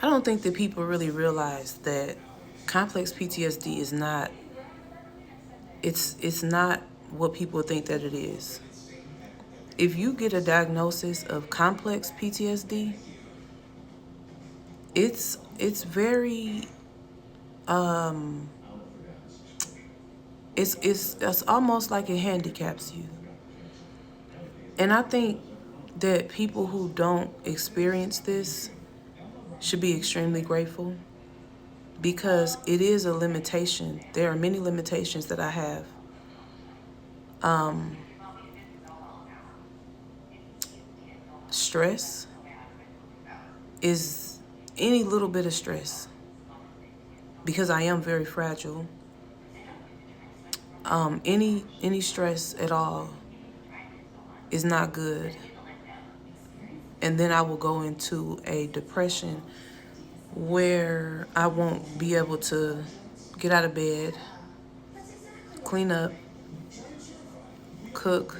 I don't think that people really realize that complex PTSD is not, it's not what people think that it is. If you get a diagnosis of complex PTSD, it's very it's almost like it handicaps you. And I think that people who don't experience this should be extremely grateful because it is a limitation. There are many limitations that I have. Stress is any little bit of stress because I am very fragile. Any stress at all is not good. And then I will go into a depression where I won't be able to get out of bed, clean up, cook,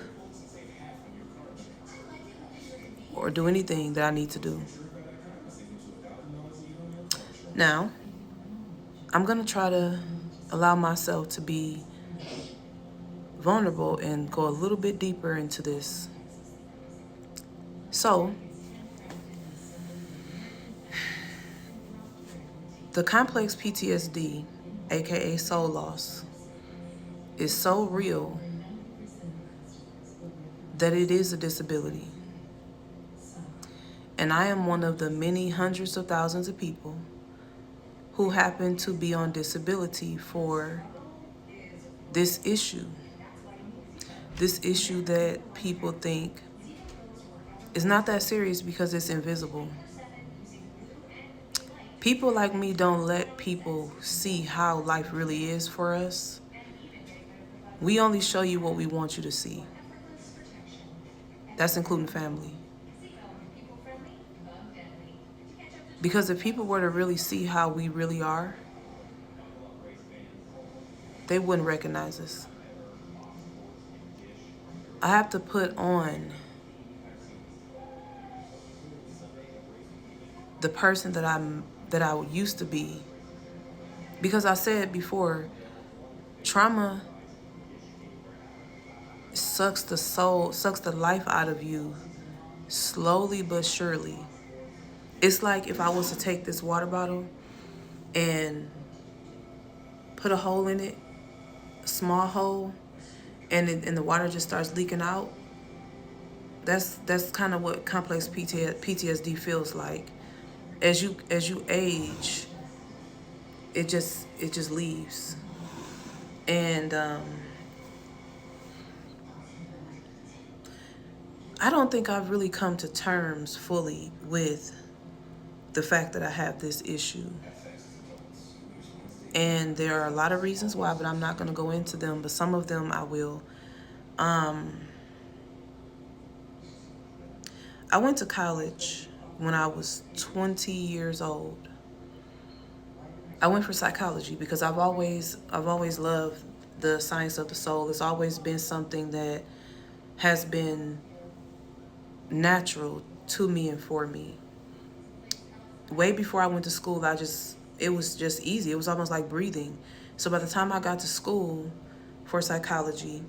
or do anything that I need to do. Now, I'm going to try to allow myself to be vulnerable and go a little bit deeper into this. So, the complex PTSD, aka soul loss, is so real that it is a disability. And I am one of the many hundreds of thousands of people who happen to be on disability for this issue. This issue that people think is not that serious because it's invisible. People like me don't let people see how life really is for us. We only show you what we want you to see. That's including family. Because if people were to really see how we really are, they wouldn't recognize us. I have to put on the person that I used to be. Because I said before, trauma sucks the life out of you slowly but surely. It's like if I was to take this water bottle and put a hole in it, a small hole, and the water just starts leaking out. That's kind of what complex PTSD feels like. As you age, it just leaves. And I don't think I've really come to terms fully with the fact that I have this issue. And there are a lot of reasons why, but I'm not going to go into them, but some of them I will. I went to college when I was 20 years old. I went for psychology because I've always loved the science of the soul. It's always been something that has been natural to me and for me. Way before I went to school, it was just easy. It was almost like breathing. So by the time I got to school for psychology,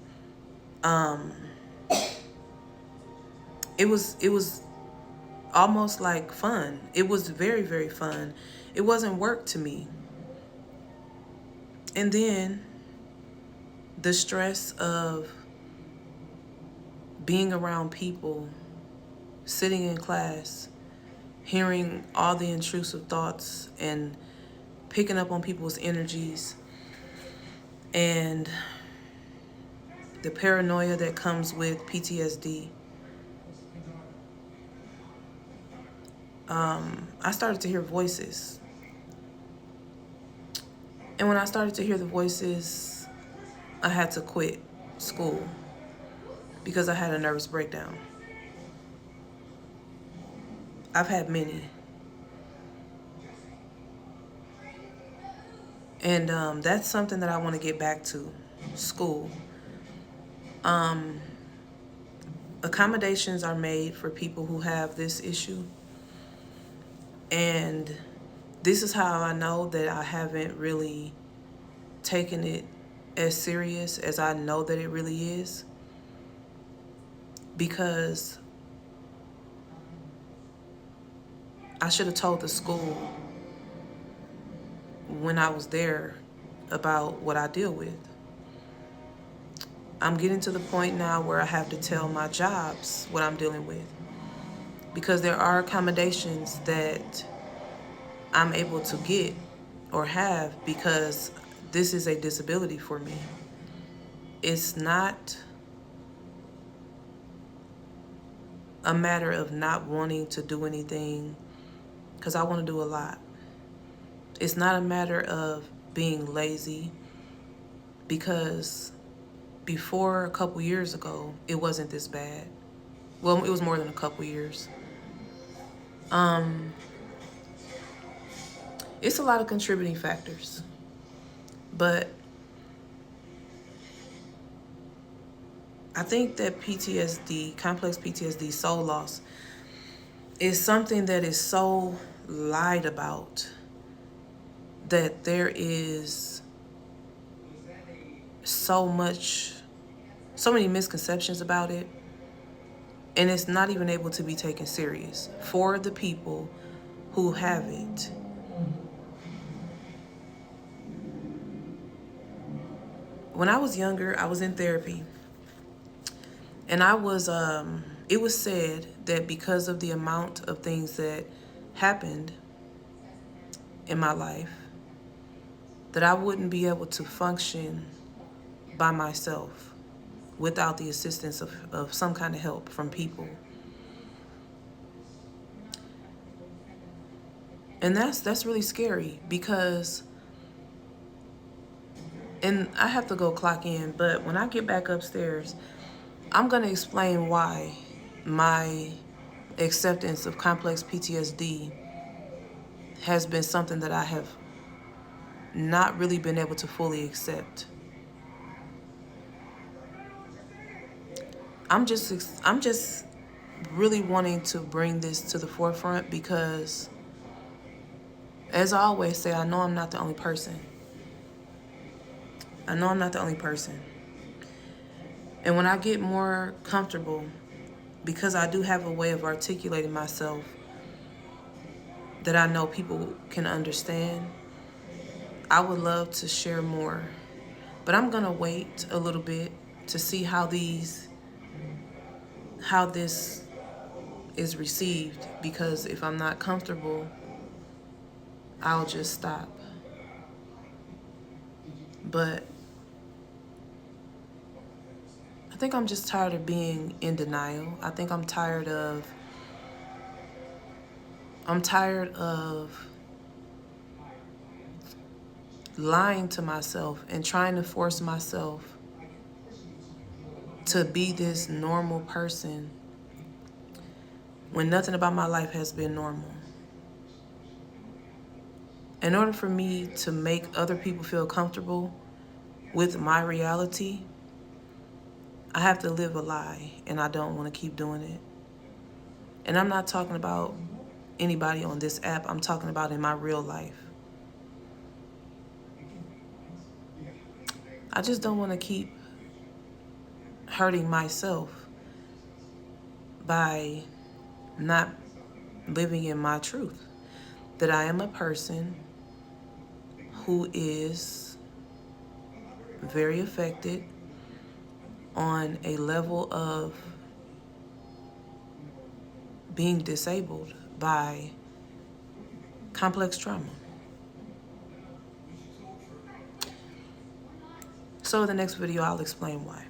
it was almost like fun. It was very, very fun. It wasn't work to me. And then the stress of being around people, sitting in class, hearing all the intrusive thoughts and picking up on people's energies, and the paranoia that comes with PTSD. I started to hear voices. And when I started to hear the voices, I had to quit school because I had a nervous breakdown. I've had many. And that's something that I want to get back to, school. Accommodations are made for people who have this issue. And this is how I know that I haven't really taken it as serious as I know that it really is. Because I should have told the school when I was there about what I deal with. I'm getting to the point now where I have to tell my jobs what I'm dealing with, because there are accommodations that I'm able to get or have because this is a disability for me. It's not a matter of not wanting to do anything, because I want to do a lot. It's not a matter of being lazy, because before a couple years ago, it wasn't this bad. Well, it was more than a couple years. It's a lot of contributing factors, but I think that PTSD, complex PTSD, soul loss, is something that is so lied about that there is so many misconceptions about it, and it's not even able to be taken serious for the people who have it. When I was younger, I was in therapy, and it was said that because of the amount of things that happened in my life, that I wouldn't be able to function by myself without the assistance of some kind of help from people. And that's really scary, because, and I have to go clock in, but when I get back upstairs, I'm going to explain why my acceptance of complex PTSD has been something that I have not really been able to fully accept. I'm just really wanting to bring this to the forefront because, as I always say, I know I'm not the only person. I know I'm not the only person. And when I get more comfortable, because I do have a way of articulating myself that I know people can understand, I would love to share more. But I'm gonna wait a little bit to see how this is received, because if I'm not comfortable, I'll just stop. But I think I'm just tired of being in denial. I think I'm tired of lying to myself and trying to force myself to be this normal person when nothing about my life has been normal. In order for me to make other people feel comfortable with my reality, I have to live a lie, and I don't want to keep doing it. And I'm not talking about anybody on this app. I'm talking about in my real life. I just don't want to keep hurting myself by not living in my truth. That I am a person who is very affected on a level of being disabled by complex trauma. So in the next video, I'll explain why.